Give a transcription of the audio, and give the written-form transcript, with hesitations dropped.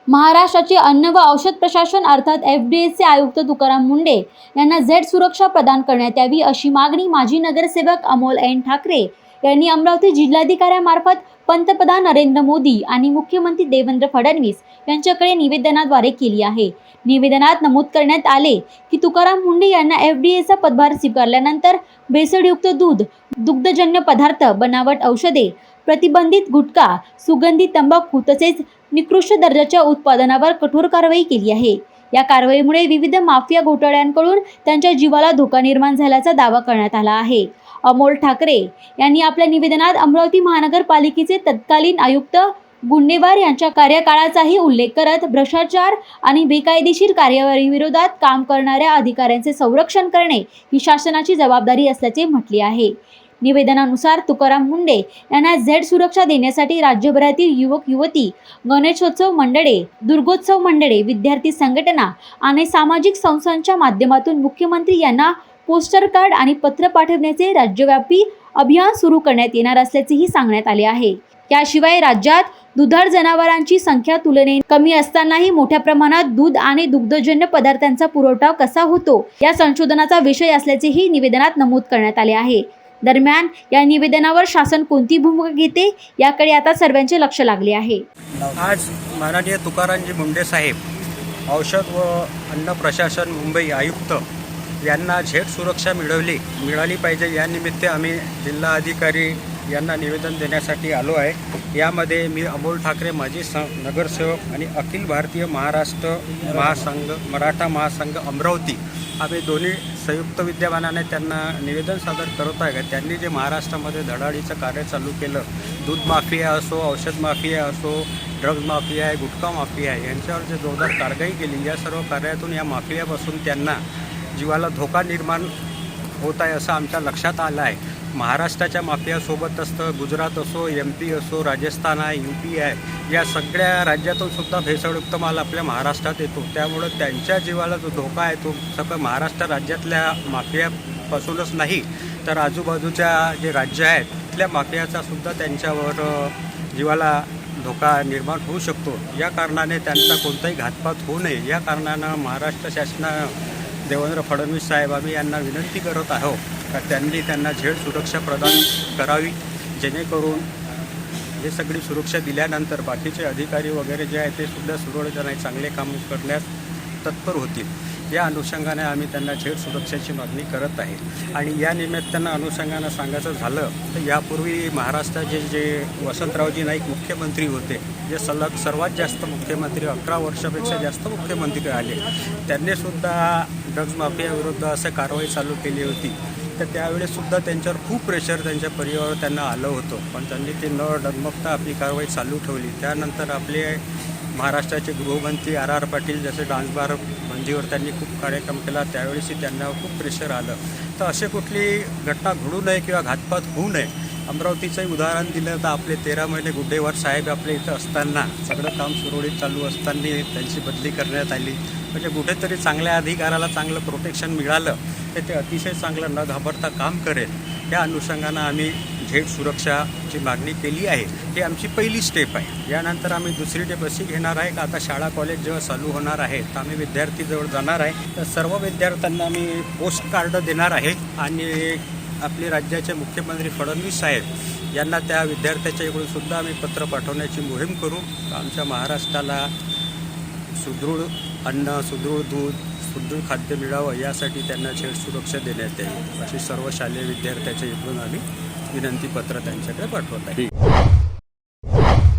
महाराष्ट्राचे अन्न व औषध प्रशासन अर्थात FDAचे आयुक्त तुकाराम मुंढे यांना झेड सुरक्षा प्रदान करण्यात यावी अशी मागणी माजी नगरसेवक अमोल एन ठाकरे यांनी अमरावती जिल्हाधिकाऱ्यांमार्फत पंतप्रधान नरेंद्र मोदी आणि मुख्यमंत्री देवेंद्र फडणवीस यांच्याकडे निवेदनाद्वारे केली आहे। निवेदनात नमूद करण्यात आले की तुकाराम मुंढे यांना FDAचा पदभार स्वीकारल्यानंतर भेसळयुक्त दूध, दुग्धजन्य पदार्थ, बनावट औषधे, प्रतिबंधित गुटखा, सुगंधी तंबाखू तसेच निकृष्ट दर्जाच्या उत्पादनावर कठोर कारवाई केली आहे। या कारवाईमुळे विविध माफिया घोटाळ्यांकडून त्यांच्या जीवाला धोका निर्माण झाल्याचा दावा करण्यात आला आहे। अमोल ठाकरे यांनी आपल्या निवेदनात अमरावती महानगरपालिकेचे तत्कालीन आयुक्त गुन्हेवार यांच्या कार्यकाळाचाही उल्लेख करत भ्रष्टाचार आणि बेकायदेशीर कारभाराविरोधात काम करणाऱ्या अधिकाऱ्यांचे संरक्षण करणे ही शासनाची जबाबदारी असल्याचे म्हटले आहे। निवेदनानुसार तुकाराम मुंढे यांना झेड सुरक्षा देण्यासाठी राज्यभरातील युवक युवती, गणेशोत्सव मंडळे, दुर्गोत्सव मंडळे, विद्यार्थी संघटना आणि सामाजिक संस्थांच्या माध्यमातून मुख्यमंत्री यांना पोस्टर कार्ड आणि पत्र पाठवण्याचे राज्यव्यापी अभियान सुरू करण्यात येणार असल्याचेही सांगण्यात आले आहे। याशिवाय राज्यात दुधाळ जनावरांची संख्या तुलनेने कमी असतानाही मोठ्या प्रमाणात दूध आणि दुग्धजन्य पदार्थांचा पुरवठा कसा होतो या संशोधनाचा विषय असल्याचेही निवेदनात नमूद करण्यात आले आहे। दरम्यान या निवेदनावर शासन कोणती भूमिका घेते याकडे आता सर्वांचे लक्ष लागले आहे। आज माननीय तुकारामजी मुंढे साहेब औषध व अन्न प्रशासन मुंबई आयुक्त यांना झेड सुरक्षा मिळाली पाहिजे या निमित्त आम्ही जिल्हाधिकारी यांना निवेदन देण्यासाठी आलो आहे। यामध्ये मी अमोल ठाकरे माजी नगरसेवक आणि अखिल भारतीय महाराष्ट्र महासंघ मराठा महासंघ अमरावती आम्ही दोन्ही संयुक्त विद्यमानाने त्यांना निवेदन सादर करत आहे। त्यांनी जे महाराष्ट्रामध्ये धडाडीचं कार्य चालू केलं, दूध माफिया असो, औषध माफिया असो, ड्रग्ज माफिया आहे, गुटखा माफिया आहे, यांच्यावर जे जोरदार कारवाई केली, या सर्व कार्यातून या माफियापासून त्यांना जीवाला धोका निर्माण होत आहे असं आमच्या लक्षात आलं आहे। महाराष्ट्राच्या माफियासोबत असतं गुजरात असो, MP असो, राजस्थान आहे, UP आहे, या सगळ्या राज्यातून सुद्धा भेसळयुक्त माल आपल्या महाराष्ट्रात येतो। त्यामुळं त्यांच्या जीवाला जो धोका आहे तो सगळं महाराष्ट्र राज्यातल्या माफियापासूनच नाही तर आजूबाजूच्या जे राज्य आहेत तिथल्या माफियाचा सुद्धा त्यांच्यावर जीवाला धोका निर्माण होऊ शकतो। या कारणाने त्यांचा कोणताही घातपात होऊ नये या कारणानं महाराष्ट्र शासनानं देवेंद्र फडणवीस साहेब आम्ही यांना विनंती करत आहोत का त्यांना झेड सुरक्षा प्रदान करावी, जेणेकरून हे सगळी सुरक्षा दिल्यानंतर बाकीचे अधिकारी वगैरे जे आहेत ते सुद्धा सुरळीतपणे चांगले काम करण्यास तत्पर होतील। या अनुषंगाने आम्ही त्यांना झेड सुरक्षेची मागणी करत आहे। आणि या निमित्तानं अनुषंगानं सांगायचं झालं तर यापूर्वी महाराष्ट्राचे जे वसंतरावजी नाईक मुख्यमंत्री होते, जे सलग सर्वात जास्त मुख्यमंत्री 11 वर्षापेक्षा जास्त मुख्यमंत्री आले, त्यांनीसुद्धा ड्रग्ज माफियाविरुद्ध असं कारवाई चालू केली होती। तर त्यावेळेससुद्धा त्यांच्यावर खूप प्रेशर त्यांच्या परिवारावर त्यांना आलं होतं, पण त्यांनी ते न डगमगता आपली कारवाई चालू ठेवली। त्यानंतर आपले महाराष्ट्राचे गृहमंत्री RR पाटील जसे डान्सबार बंदीवर त्यांनी खूप कार्यक्रम केला, त्यावेळेसही त्यांना खूप प्रेशर आलं। तर असे कुठली घटना घडू नये किंवा घातपात होऊ नये। अमरावतीचंही उदाहरण दिलं तर आपले 13 महिने गुड्डेवार साहेब आपल्या इथं असताना सगळं काम सुरळीत चालू असताना त्यांची बदली करण्यात आली। म्हणजे कुठेतरी चांगल्या अधिकाऱ्याला चांगलं प्रोटेक्शन मिळालं तर ते अतिशय चांगलं न घाबरता काम करेल। या अनुषंगानं आम्ही झेड सुरक्षाची मागणी केली आहे। ही आमची पहिली स्टेप आहे। यानंतर आम्ही दुसरी स्टेप अशी घेणार आहे की आता शाळा कॉलेज जेव्हा चालू होणार आहे तर आम्ही विद्यार्थीजवळ जाणार आहे, तर सर्व विद्यार्थ्यांना आम्ही पोस्ट कार्ड देणार आहे आणि आपले राज्याचे मुख्यमंत्री फडणवीस साहेब यांना त्या विद्यार्थ्याच्या इकडून सुद्धा आम्ही पत्र पाठवण्याची मोहीम करू। आमच्या महाराष्ट्राला सुदृढ अन्न, सुदृढ दूध, सुदृढ खाद्य मिळावं यासाठी त्यांना झेड सुरक्षा देण्यात यावी अशी सर्व शालेय विद्यार्थ्याच्या इकडून आम्ही विनंती पत्र त्यांच्याकडे पाठवत आहे।